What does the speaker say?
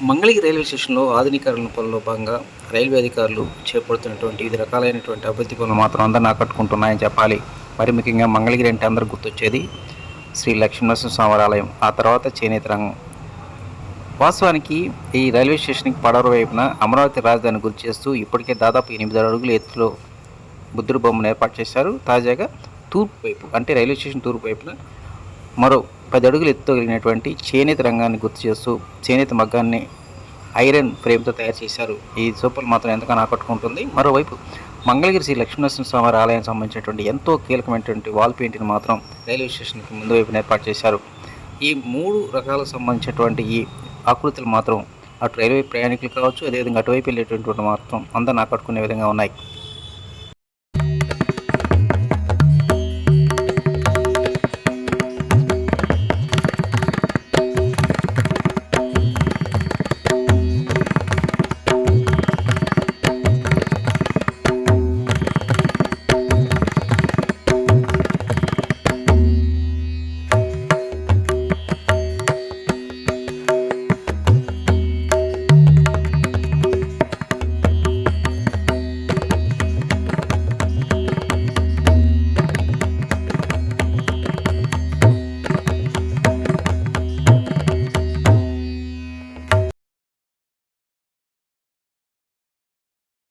Mangalagiri railway స్టేషన్లో ఆధునీకరణ పనుల్లో భాగంగా రైల్వే అధికారులు చేపడుతున్నటువంటి వివిధ రకాలైనటువంటి అభివృద్ధి పనులు మాత్రం అందరిని ఆకట్టుకుంటున్నాయని చెప్పాలి. మరి ముఖ్యంగా మంగళగిరి అంటే అందరూ గుర్తొచ్చేది శ్రీ లక్ష్మీనరసింహస్వామి ఆలయం, ఆ తర్వాత చేనేత రంగం. వాస్తవానికి ఈ రైల్వే స్టేషన్కి పడమర వైపున అమరావతి రాజధాని గుర్తు చేస్తూ ఇప్పటికే దాదాపు 8 అడుగుల ఎత్తులో బుద్ధుడి బొమ్మను ఏర్పాటు చేశారు. తాజాగా తూర్పు వైపు అంటే రైల్వే స్టేషన్ తూర్పు వైపున మరో 10 అడుగులు ఎత్తుతో కలిగినటువంటి చేనేత రంగాన్ని గుర్తు చేస్తూ చేనేత మగ్గాన్ని ఐరన్ ఫ్రేమ్తో తయారు చేశారు. ఈ సూపర్ మాత్రం ఎంతగానో ఆకట్టుకుంటుంది. మరోవైపు మంగళగిరి శ్రీ లక్ష్మీనరసింహస్వామి ఆలయానికి సంబంధించినటువంటి ఎంతో కీలకమైనటువంటి వాల్ పెయింటింగ్ మాత్రం రైల్వే స్టేషన్కి ముందు వైపున ఏర్పాటు చేశారు. ఈ 3 రకాలకు సంబంధించినటువంటి ఈ ఆకృతులు మాత్రం అటు రైల్వే ప్రయాణికులు కావచ్చు, అదేవిధంగా అటువైపు వెళ్ళేటువంటి మాత్రం అందరిని ఆకట్టుకునే విధంగా ఉన్నాయి.